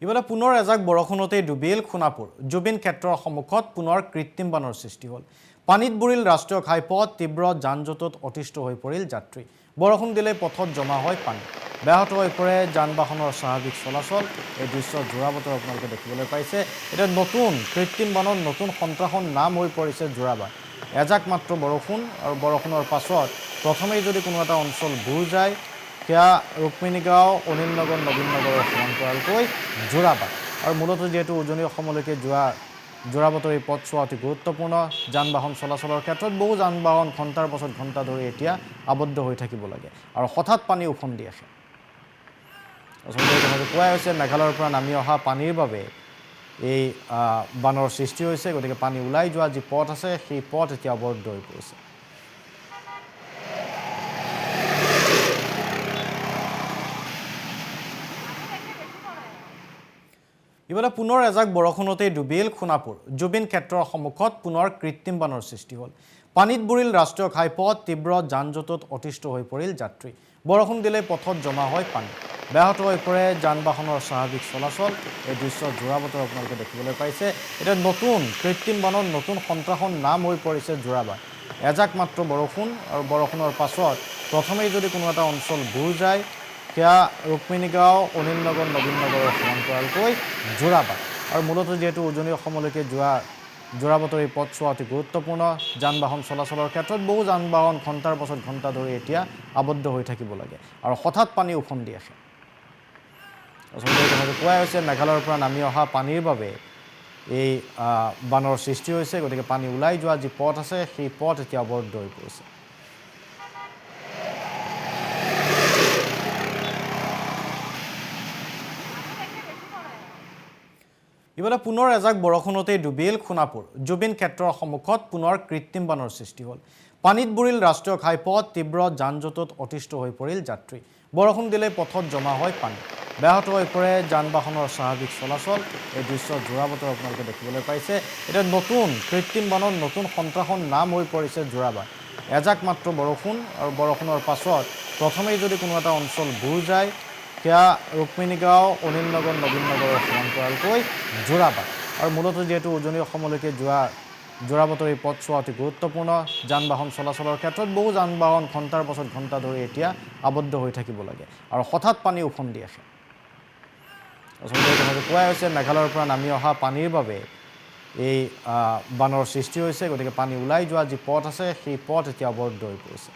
ইফালে পুনৰ এজাক বৰষুণতেই ডুবিল সোণাপুৰ জুবিন ক্ষেত্ৰৰ সন্মুখত পুনৰ কৃত্ৰিম বানৰ সৃষ্টি হ'ল। পানীত বুৰিল ৰাষ্ট্ৰীয় ঘাইপথ, তীব্ৰ যান-জঁটত অতিষ্ঠ হৈ পৰিল যাত্ৰী। বৰষুণ দিলে পথত জমা হয় পানী। ব্যাহত হৈ পৰে যান-বাহনৰ স্বাভাৱিক চলাচল। এই দৃশ্য যোৰাবাটৰ আপোনালোকে দেখিবলৈ পাইছে। এতিয়া নতুন কৃত্ৰিম বানৰ নতুন সন্ত্ৰাসৰ নাম হৈ পৰিছে যোৰাবাট। এজাক মাত্ৰ বৰষুণ আৰু বৰষুণৰ পাছত প্ৰথমেই যদি কোনো এটা অঞ্চল বুৰ যায়, সেয়া ৰুক্মিণীগাঁও, অনিল নগৰ, নবীন নগৰৰ সমান্তৰালকৈ যোৰাবাট। আৰু মূলতঃ যিহেতু উজনি অসমলৈকে যোৱা যোৰাবাটৰ এই পথছোৱা অতি গুৰুত্বপূৰ্ণ। যান-বাহন চলাচলৰ ক্ষেত্ৰত বহু যান-বাহন ঘণ্টাৰ পাছত ঘণ্টা ধৰি এতিয়া আবদ্ধ হৈ থাকিব লাগে আৰু হঠাৎ পানী উফন্দি আহে। আচলতে এই কথাটো কোৱাই হৈছে, মেঘালয়ৰ পৰা নামি অহা পানীৰ বাবে এই বানৰ সৃষ্টি হৈছে। গতিকে পানী ওলাই যোৱা যি পথ আছে, সেই পথ এতিয়া অৱৰুদ্ধ হৈ পৰিছে। ইফালে পুনৰ এজাক বৰষুণতেই ডুবিল সোণাপুৰ জুবিন ক্ষেত্ৰৰ সন্মুখত পুনৰ কৃত্ৰিম বানৰ সৃষ্টি হ'ল। পানীত বুৰিল ৰাষ্ট্ৰীয় ঘাইপথ, তীব্ৰ যান-জঁটত অতিষ্ঠ হৈ পৰিল যাত্ৰী। বৰষুণ দিলে পথত জমা হয় পানী। ব্যাহত হৈ পৰে যান-বাহনৰ স্বাভাৱিক চলাচল। এই দৃশ্য যোৰাবাটৰ আপোনালোকে দেখিবলৈ পাইছে। এতিয়া নতুন কৃত্ৰিম বানৰ নতুন সন্ত্ৰাসৰ নাম হৈ পৰিছে যোৰাবাট। এজাক মাত্ৰ বৰষুণ আৰু বৰষুণৰ পাছত প্ৰথমেই যদি কোনো এটা অঞ্চল বুৰ যায়, সেয়া ৰুক্মিণীগাঁও, অনিল নগৰ, নবীন নগৰৰ সমান্তৰালকৈ যোৰাবাট। আৰু মূলতঃ যিহেতু উজনি অসমলৈকে যোৱা যোৰাবাটৰ এই পথছোৱা অতি গুৰুত্বপূৰ্ণ। যান-বাহন চলাচলৰ ক্ষেত্ৰত বহু যান-বাহন ঘণ্টাৰ পাছত ঘণ্টা ধৰি এতিয়া আবদ্ধ হৈ থাকিব লাগে আৰু হঠাৎ পানী উফন্দি আহে। আচলতে এই কথাটো কোৱাই হৈছে, মেঘালয়ৰ পৰা নামি অহা পানীৰ বাবে এই বানৰ সৃষ্টি হৈছে। গতিকে পানী ওলাই যোৱা যি পথ আছে, সেই পথ এতিয়া অৱৰুদ্ধ হৈ পৰিছে। ইফালে পুনৰ এজাক বৰষুণতেই ডুবিল সোণাপুৰ জুবিন ক্ষেত্ৰৰ সন্মুখত পুনৰ কৃত্ৰিম বানৰ সৃষ্টি হ'ল। পানীত বুৰিল ৰাষ্ট্ৰীয় ঘাইপথ, তীব্ৰ যান-জঁটত অতিষ্ঠ হৈ পৰিল যাত্ৰী। বৰষুণ দিলে পথত জমা হয় পানী। ব্যাহত হৈ পৰে যান-বাহনৰ স্বাভাৱিক চলাচল। এই দৃশ্য যোৰাবাটৰ আপোনালোকে দেখিবলৈ পাইছে। এতিয়া নতুন কৃত্ৰিম বানৰ নতুন সন্ত্ৰাসৰ নাম হৈ পৰিছে যোৰাবাট। এজাক মাত্ৰ বৰষুণ আৰু বৰষুণৰ পাছত প্ৰথমেই যদি কোনো এটা অঞ্চল বুৰ যায়, সেয়া ৰুক্মিণীগাঁও, অনিল নগৰ, নবীন নগৰৰ সমান্তৰালকৈ যোৰাবাট। আৰু মূলতঃ যিহেতু উজনি অসমলৈকে যোৱা যোৰাবাটৰ এই পথছোৱা অতি গুৰুত্বপূৰ্ণ। যান-বাহন চলাচলৰ ক্ষেত্ৰত বহু যান-বাহন ঘণ্টাৰ পাছত ঘণ্টা ধৰি এতিয়া আবদ্ধ হৈ থাকিব লাগে আৰু হঠাৎ পানী উফন্দি আহে। আচলতে এই কথাটো কোৱাই হৈছে, মেঘালয়ৰ পৰা নামি অহা পানীৰ বাবে এই বানৰ সৃষ্টি হৈছে। গতিকে পানী ওলাই যোৱা যি পথ আছে, সেই পথ এতিয়া অৱৰুদ্ধ হৈ পৰিছে।